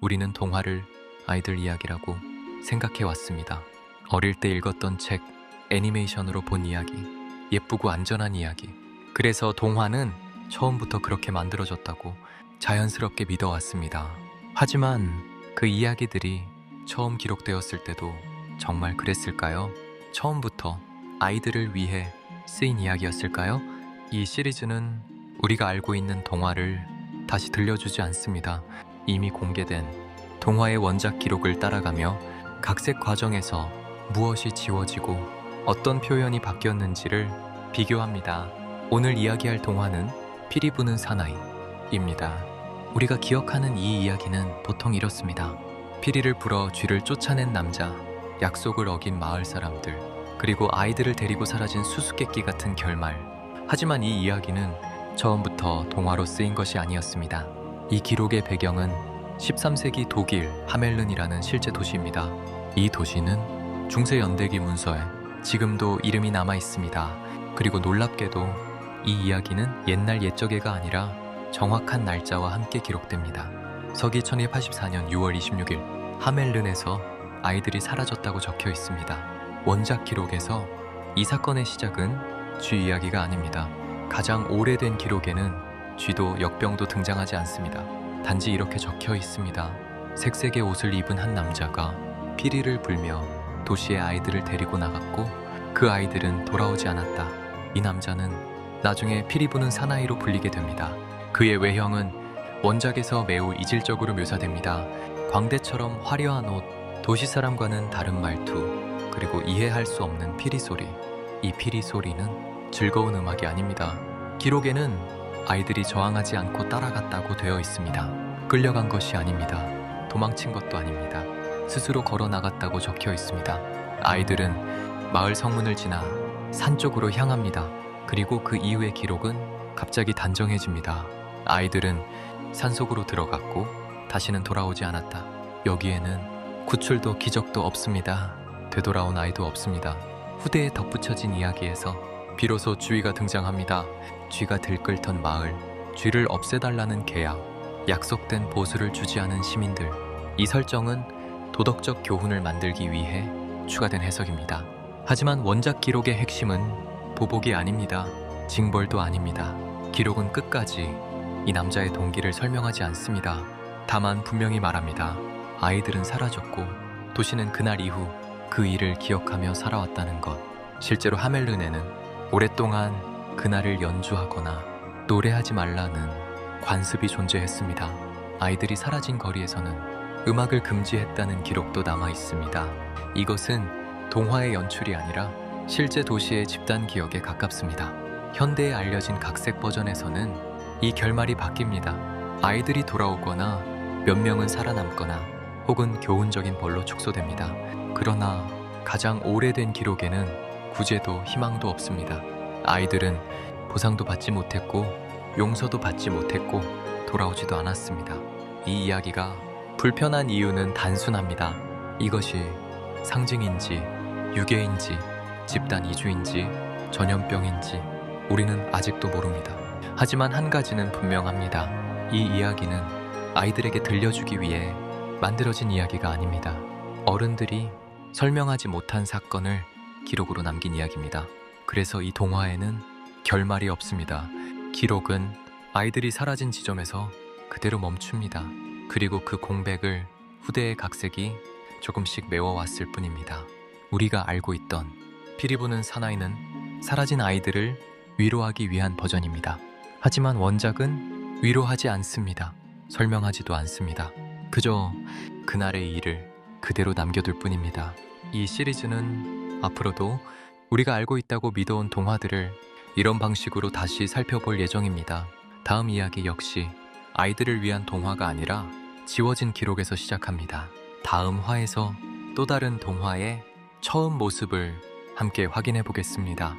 우리는 동화를 아이들 이야기라고 생각해 왔습니다. 어릴 때 읽었던 책, 애니메이션으로 본 이야기, 예쁘고 안전한 이야기. 그래서 동화는 처음부터 그렇게 만들어졌다고 자연스럽게 믿어왔습니다. 하지만 그 이야기들이 처음 기록되었을 때도 정말 그랬을까요? 처음부터 아이들을 위해 쓰인 이야기였을까요? 이 시리즈는 우리가 알고 있는 동화를 다시 들려주지 않습니다. 이미 공개된 동화의 원작 기록을 따라가며 각색 과정에서 무엇이 지워지고 어떤 표현이 바뀌었는지를 비교합니다. 오늘 이야기할 동화는 피리 부는 사나이입니다. 우리가 기억하는 이 이야기는 보통 이렇습니다. 피리를 불어 쥐를 쫓아낸 남자, 약속을 어긴 마을 사람들, 그리고 아이들을 데리고 사라진 수수께끼 같은 결말. 하지만 이 이야기는 처음부터 동화로 쓰인 것이 아니었습니다. 이 기록의 배경은 13세기 독일 하멜른이라는 실제 도시입니다. 이 도시는 중세 연대기 문서에 지금도 이름이 남아 있습니다. 그리고 놀랍게도 이 이야기는 옛날 옛적애가 아니라 정확한 날짜와 함께 기록됩니다. 서기 1284년 6월 26일 하멜른에서 아이들이 사라졌다고 적혀 있습니다. 원작 기록에서 이 사건의 시작은 쥐 이야기가 아닙니다. 가장 오래된 기록에는 쥐도 역병도 등장하지 않습니다. 단지 이렇게 적혀 있습니다. 색색의 옷을 입은 한 남자가 피리를 불며 도시의 아이들을 데리고 나갔고 그 아이들은 돌아오지 않았다. 이 남자는 나중에 피리 부는 사나이로 불리게 됩니다. 그의 외형은 원작에서 매우 이질적으로 묘사됩니다. 광대처럼 화려한 옷, 도시 사람과는 다른 말투, 그리고 이해할 수 없는 피리 소리. 이 피리 소리는 즐거운 음악이 아닙니다. 기록에는 아이들이 저항하지 않고 따라갔다고 되어 있습니다. 끌려간 것이 아닙니다. 도망친 것도 아닙니다. 스스로 걸어 나갔다고 적혀 있습니다. 아이들은 마을 성문을 지나 산 쪽으로 향합니다. 그리고 그 이후의 기록은 갑자기 단정해집니다. 아이들은 산속으로 들어갔고 다시는 돌아오지 않았다. 여기에는 구출도 기적도 없습니다. 되돌아온 아이도 없습니다. 후대에 덧붙여진 이야기에서 비로소 쥐가 등장합니다. 쥐가 들끓던 마을, 쥐를 없애달라는 계약, 약속된 보수를 주지 않은 시민들. 이 설정은 도덕적 교훈을 만들기 위해 추가된 해석입니다. 하지만 원작 기록의 핵심은 보복이 아닙니다. 징벌도 아닙니다. 기록은 끝까지 이 남자의 동기를 설명하지 않습니다. 다만 분명히 말합니다. 아이들은 사라졌고 도시는 그날 이후 그 일을 기억하며 살아왔다는 것. 실제로 하멜른에는 오랫동안 그날을 연주하거나 노래하지 말라는 관습이 존재했습니다. 아이들이 사라진 거리에서는 음악을 금지했다는 기록도 남아 있습니다. 이것은 동화의 연출이 아니라 실제 도시의 집단 기억에 가깝습니다. 현대에 알려진 각색 버전에서는 이 결말이 바뀝니다. 아이들이 돌아오거나 몇 명은 살아남거나 혹은 교훈적인 벌로 축소됩니다. 그러나 가장 오래된 기록에는 구제도 희망도 없습니다. 아이들은 보상도 받지 못했고 용서도 받지 못했고 돌아오지도 않았습니다. 이 이야기가 불편한 이유는 단순합니다. 이것이 상징인지 유괴인지 집단 이주인지 전염병인지 우리는 아직도 모릅니다. 하지만 한 가지는 분명합니다. 이 이야기는 아이들에게 들려주기 위해 만들어진 이야기가 아닙니다. 어른들이 설명하지 못한 사건을 기록으로 남긴 이야기입니다. 그래서 이 동화에는 결말이 없습니다. 기록은 아이들이 사라진 지점에서 그대로 멈춥니다. 그리고 그 공백을 후대의 각색이 조금씩 메워왔을 뿐입니다. 우리가 알고 있던 피리 부는 사나이는 사라진 아이들을 위로하기 위한 버전입니다. 하지만 원작은 위로하지 않습니다. 설명하지도 않습니다. 그저 그날의 일을 그대로 남겨둘 뿐입니다. 이 시리즈는 앞으로도 우리가 알고 있다고 믿어온 동화들을 이런 방식으로 다시 살펴볼 예정입니다. 다음 이야기 역시 아이들을 위한 동화가 아니라 지워진 기록에서 시작합니다. 다음 화에서 또 다른 동화의 처음 모습을 함께 확인해 보겠습니다.